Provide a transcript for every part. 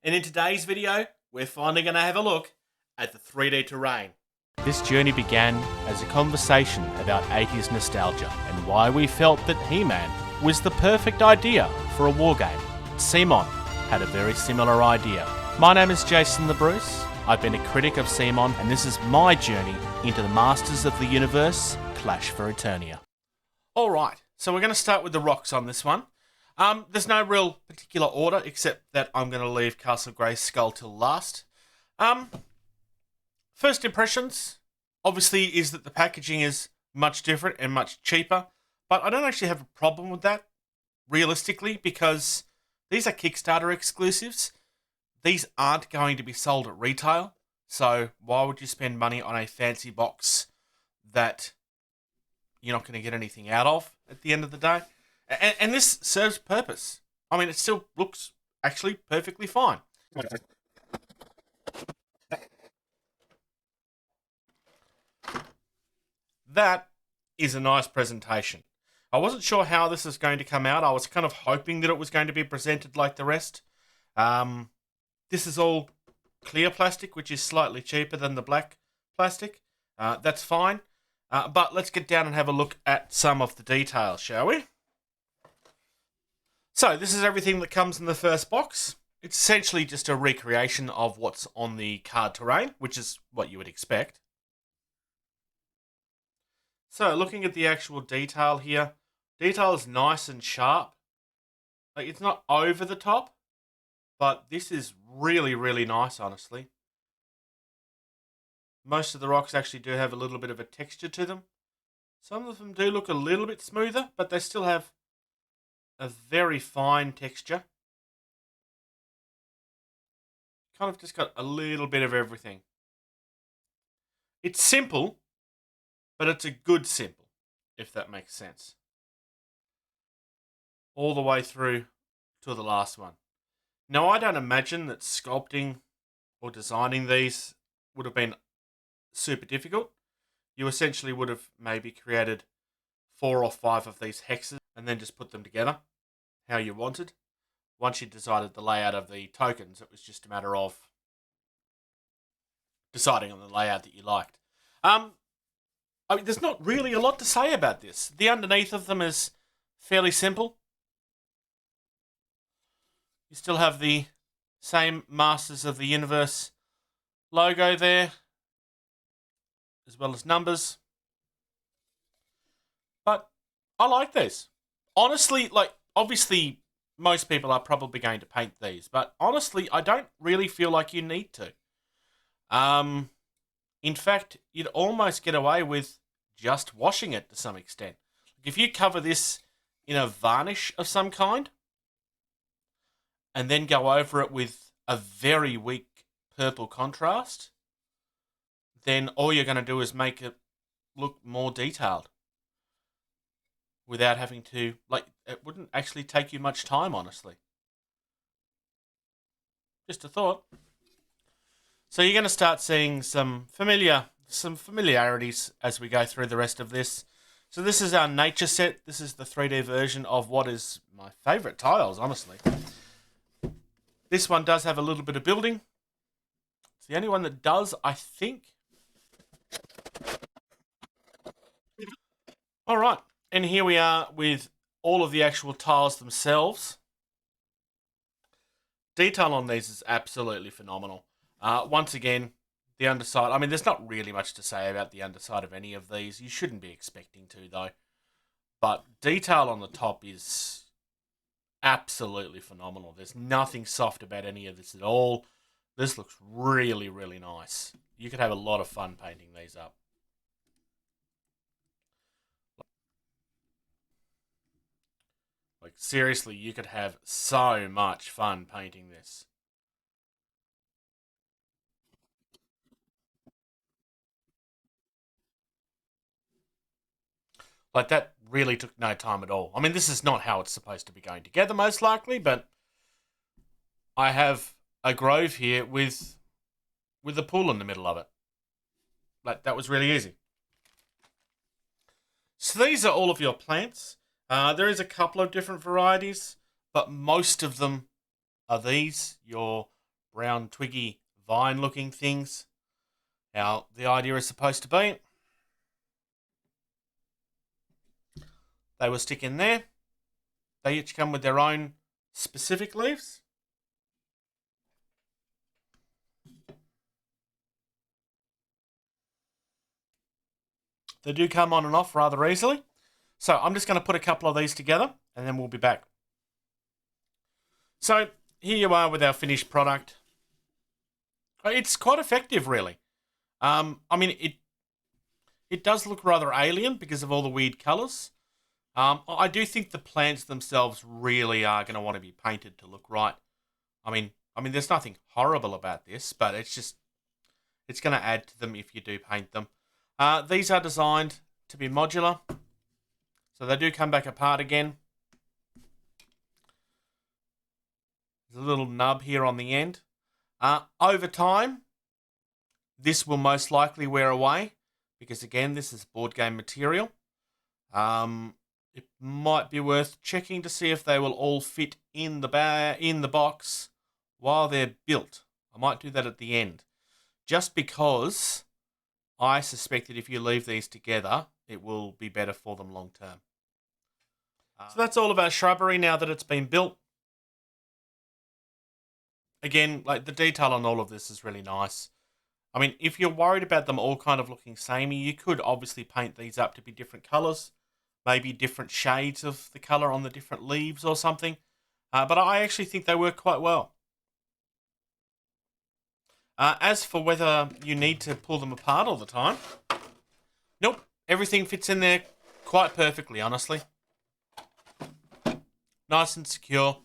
And in today's video, we're finally going to have a look at the 3D terrain. This journey began as a conversation about 80s nostalgia and why we felt that He-Man was the perfect idea for a wargame. Simon had a very similar idea. My name is Jason the Bruce. I've been a critic of Simon, and this is my journey into the Masters of the Universe, Clash for Eternia. Alright, so we're going to start with the rocks on this one. There's no real particular order, except that I'm going to leave Castle Greyskull till last. First impressions, obviously, is that the packaging is much different and much cheaper, but I don't actually have a problem with that, realistically, because these are Kickstarter exclusives. These aren't going to be sold at retail, so why would you spend money on a fancy box that you're not going to get anything out of at the end of the day? And this serves purpose. I mean, it still looks actually perfectly fine. That is a nice presentation. I wasn't sure how this is going to come out. I was kind of hoping that it was going to be presented like the rest. This is all clear plastic, which is slightly cheaper than the black plastic. That's fine. But let's get down and have a look at some of the details, shall we? So this is everything that comes in the first box. It's essentially just a recreation of what's on the card terrain, which is what you would expect. So looking at the actual detail here, detail is nice and sharp. Like, it's not over the top, but this is really, really nice, honestly. Most of the rocks actually do have a little bit of a texture to them. Some of them do look a little bit smoother, but they still have a very fine texture. Kind of just got a little bit of everything. It's simple, but it's a good simple, if that makes sense. All the way through to the last one. Now, I don't imagine that sculpting or designing these would have been super difficult. You essentially would have maybe created 4 or 5 of these hexes and then just put them together how you wanted. Once you decided the layout of the tokens, it was just a matter of deciding on the layout that you liked. I mean, there's not really a lot to say about this. The underneath of them is fairly simple. You still have the same Masters of the Universe logo there, as well as numbers. But I like these. Honestly, like, obviously, most people are probably going to paint these, but honestly, I don't really feel like you need to. In fact, you'd almost get away with just washing it to some extent. If you cover this in a varnish of some kind, and then go over it with a very weak purple contrast, then all you're going to do is make it look more detailed. Without having to, like, it wouldn't actually take you much time, honestly. Just a thought. So you're going to start seeing some familiarities as we go through the rest of this. So this is our nature set. This is the 3D version of what is my favourite tiles, honestly. This one does have a little bit of building. It's the only one that does, I think. All right. And here we are with all of the actual tiles themselves. Detail on these is absolutely phenomenal. Once again, the underside. I mean, there's not really much to say about the underside of any of these. You shouldn't be expecting to, though. But detail on the top is absolutely phenomenal. There's nothing soft about any of this at all. This looks really, really nice. You could have a lot of fun painting these up. Like, seriously, you could have so much fun painting this. Like, that really took no time at all. I mean, this is not how it's supposed to be going together, most likely, but I have a grove here with a pool in the middle of it. Like, that was really easy. So these are all of your plants. There is a couple of different varieties, but most of them are these, your brown twiggy vine looking things. Now, the idea is supposed to be they will stick in there. They each come with their own specific leaves. They do come on and off rather easily. So I'm just going to put a couple of these together and then we'll be back. So here you are with our finished product. It's quite effective, really. I mean, it does look rather alien because of all the weird colours. I do think the plants themselves really are going to want to be painted to look right. I mean, there's nothing horrible about this, but it's going to add to them if you do paint them. These are designed to be modular, so they do come back apart again. There's a little nub here on the end. Over time, this will most likely wear away because, again, this is board game material. It might be worth checking to see if they will all fit in the box while they're built. I might do that at the end, just because I suspect that if you leave these together, it will be better for them long term. So that's all of our shrubbery now that it's been built. Again, like the detail on all of this is really nice. I mean, if you're worried about them all kind of looking samey, you could obviously paint these up to be different colours. Maybe different shades of the colour on the different leaves or something. But I actually think they work quite well. As for whether you need to pull them apart all the time, nope. Everything fits in there quite perfectly, honestly. Nice and secure.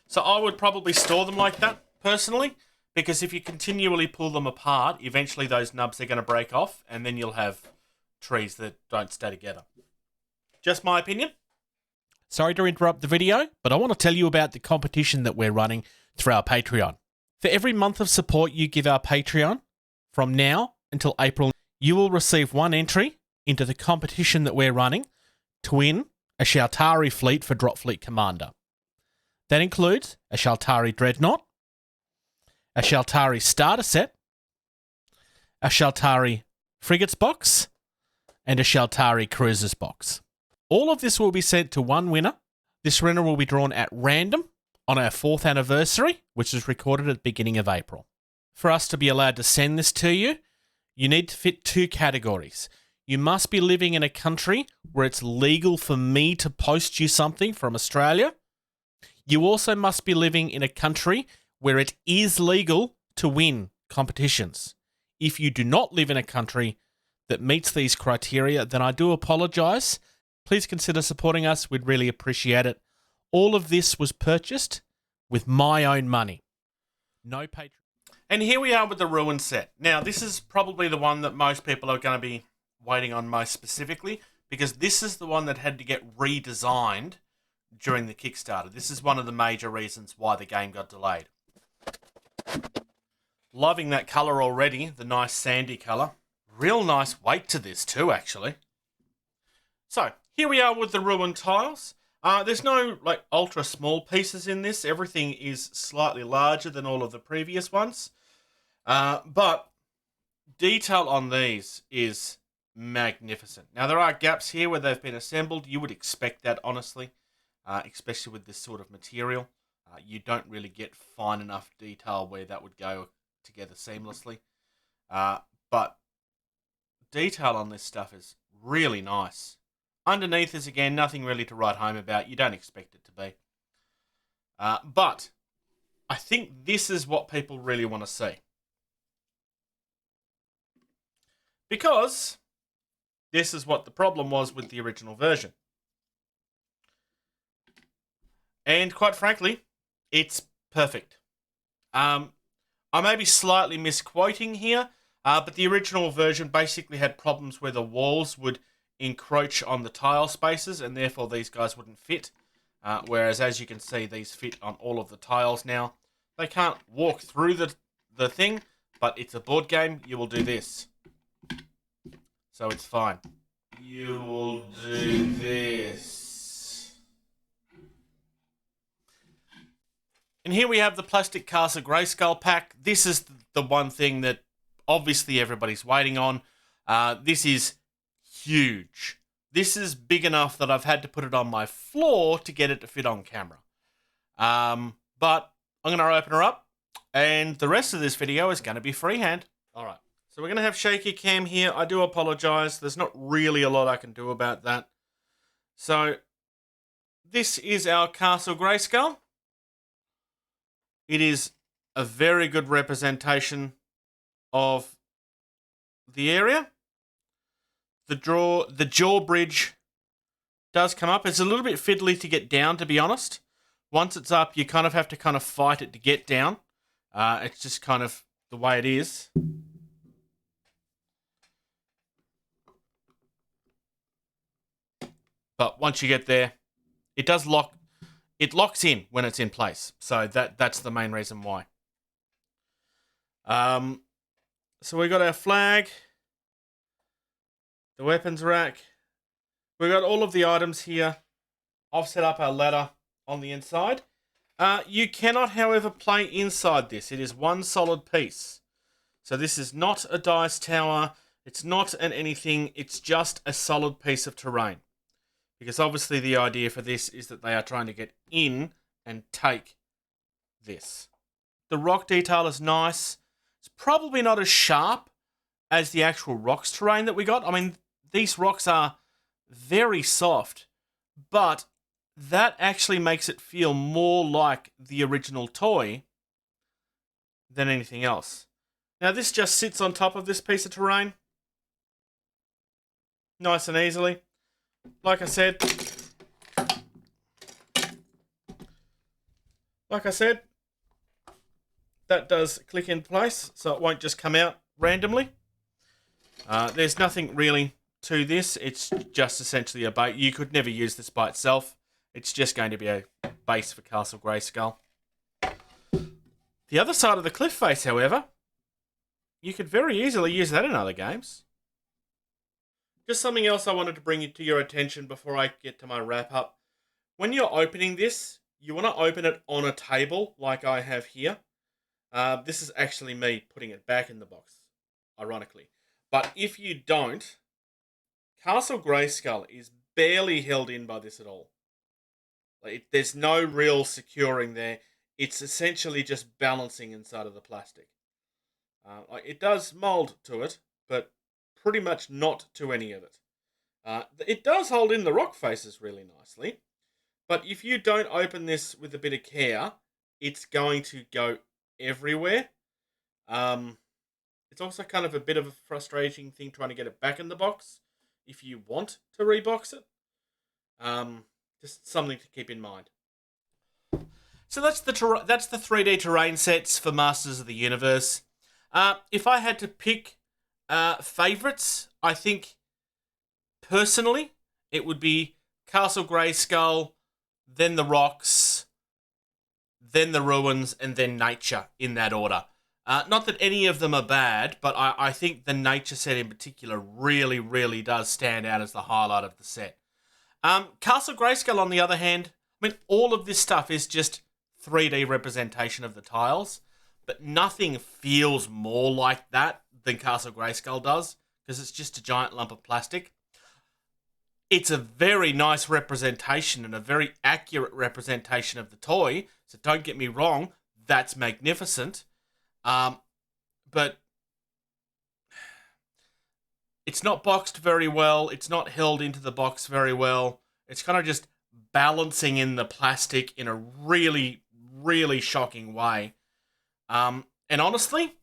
So I would probably store them like that, personally, because if you continually pull them apart, eventually those nubs are going to break off, and then you'll have trees that don't stay together. Just my opinion. Sorry to interrupt the video, but I want to tell you about the competition that we're running through our Patreon. For every month of support you give our Patreon, from now until April, you will receive one entry into the competition that we're running to win a Shaltari fleet for Drop Fleet Commander. That includes a Shaltari Dreadnought, a Shaltari Starter Set, a Shaltari Frigates box, and a Shaltari Cruisers box. All of this will be sent to one winner. This winner will be drawn at random on our 4th anniversary, which is recorded at the beginning of April. For us to be allowed to send this to you, you need to fit 2 categories. You must be living in a country where it's legal for me to post you something from Australia. You also must be living in a country where it is legal to win competitions. If you do not live in a country that meets these criteria, then I do apologise. Please consider supporting us. We'd really appreciate it. All of this was purchased with my own money. No Patreon. And here we are with the Ruin set. Now, this is probably the one that most people are going to be waiting on most specifically, because this is the one that had to get redesigned during the Kickstarter. This is one of the major reasons why the game got delayed. Loving that colour already, the nice sandy colour. Real nice weight to this too, actually. So, here we are with the Ruin tiles. There's no ultra small pieces in this. Everything is slightly larger than all of the previous ones. But detail on these is magnificent. Now, there are gaps here where they've been assembled. You would expect that, honestly, especially with this sort of material. You don't really get fine enough detail where that would go together seamlessly. But detail on this stuff is really nice. Underneath is, again, nothing really to write home about. You don't expect it to be. But I think this is what people really want to see. Because this is what the problem was with the original version. And quite frankly, it's perfect. I may be slightly misquoting here, but the original version basically had problems where the walls would encroach on the tile spaces, and therefore these guys wouldn't fit. Whereas, as you can see, these fit on all of the tiles now. They can't walk through the thing, but it's a board game. You will do this. So it's fine. You will do this. And here we have the plastic Castle Greyskull pack. This is the one thing that obviously everybody's waiting on. This is huge. This is big enough that I've had to put it on my floor to get it to fit on camera. But I'm going to open her up, and the rest of this video is going to be freehand. All right, so we're going to have shaky cam here. I do apologize. There's not really a lot I can do about that. So this is our Castle Greyskull. It is a very good representation of the area. The jaw bridge does come up. It's a little bit fiddly to get down, to be honest. Once it's up, you kind of have to fight it to get down. It's just kind of the way it is. But once you get there, it does lock. It locks in when it's in place. So that's the main reason why. So we got our flag, the weapons rack. We got all of the items here. I've set up our ladder on the inside. You cannot, however, play inside this. It is one solid piece. So this is not a dice tower. It's not an anything. It's just a solid piece of terrain. Because obviously the idea for this is that they are trying to get in and take this. The rock detail is nice. It's probably not as sharp as the actual rocks terrain that we got. I mean, these rocks are very soft, but that actually makes it feel more like the original toy than anything else. Now, this just sits on top of this piece of terrain. Nice and easily. Like I said, that does click in place, so it won't just come out randomly. There's nothing really to this. It's just essentially a base. You could never use this by itself. It's just going to be a base for Castle Greyskull. The other side of the cliff face, however, you could very easily use that in other games. Just something else I wanted to bring to your attention before I get to my wrap up. When you're opening this, you want to open it on a table like I have here. This is actually me putting it back in the box, ironically. But if you don't, Castle Greyskull is barely held in by this at all. There's no real securing there. It's essentially just balancing inside of the plastic. It does mold to it, but pretty much not to any of it. It does hold in the rock faces really nicely, but if you don't open this with a bit of care, it's going to go everywhere. It's also kind of a bit of a frustrating thing trying to get it back in the box if you want to rebox it. Just something to keep in mind. So that's the 3D terrain sets for Masters of the Universe. If I had to pick favourites, I think personally it would be Castle Greyskull, then the rocks, then the ruins, and then nature in that order. Not that any of them are bad, but I think the nature set in particular really, really does stand out as the highlight of the set. Castle Greyskull, on the other hand, I mean, all of this stuff is just 3D representation of the tiles, but nothing feels more like that than Castle Greyskull does, because it's just a giant lump of plastic. It's a very nice representation and a very accurate representation of the toy, so don't get me wrong, that's magnificent. But it's not boxed very well, it's not held into the box very well, it's kind of just balancing in the plastic in a really, really shocking way. And honestly,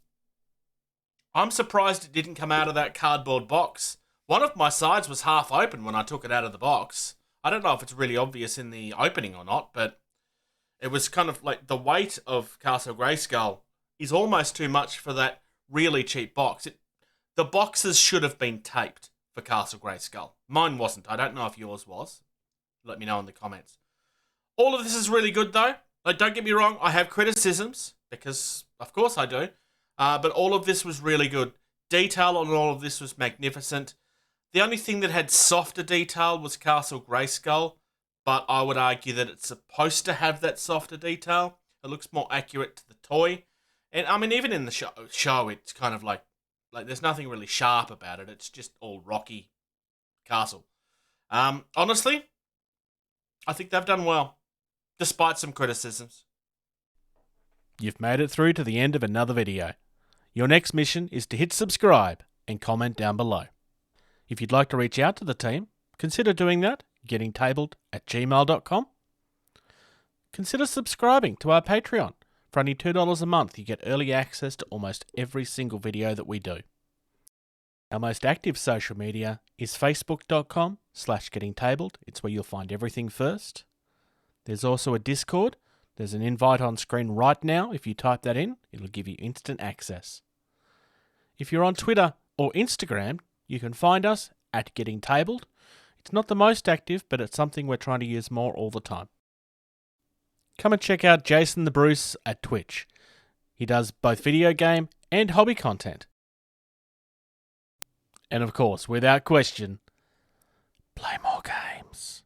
I'm surprised it didn't come out of that cardboard box. One of my sides was half open when I took it out of the box. I don't know if it's really obvious in the opening or not, but it was kind of like the weight of Castle Greyskull is almost too much for that really cheap box. The boxes should have been taped for Castle Greyskull. Mine wasn't. I don't know if yours was. Let me know in the comments. All of this is really good though. Like, don't get me wrong, I have criticisms, because of course I do. But all of this was really good. Detail on all of this was magnificent. The only thing that had softer detail was Castle Greyskull, but I would argue that it's supposed to have that softer detail It looks more accurate to the toy. And I mean, even in the show it's kind of like there's nothing really sharp about it. It's just all rocky castle. Honestly, I think they've done well, despite some criticisms. You've made it through to the end of another video. Your next mission is to hit subscribe and comment down below. If you'd like to reach out to the team, consider doing that, gettingtabled@gmail.com. Consider subscribing to our Patreon. For only $2 a month, you get early access to almost every single video that we do. Our most active social media is facebook.com/gettingtabled. It's where you'll find everything first. There's also a Discord. There's an invite on screen right now. If you type that in, it'll give you instant access. If you're on Twitter or Instagram, you can find us at gettingtabled. It's not the most active, but it's something we're trying to use more all the time. Come and check out Jason the Bruce at Twitch. He does both video game and hobby content. And of course, without question, play more games.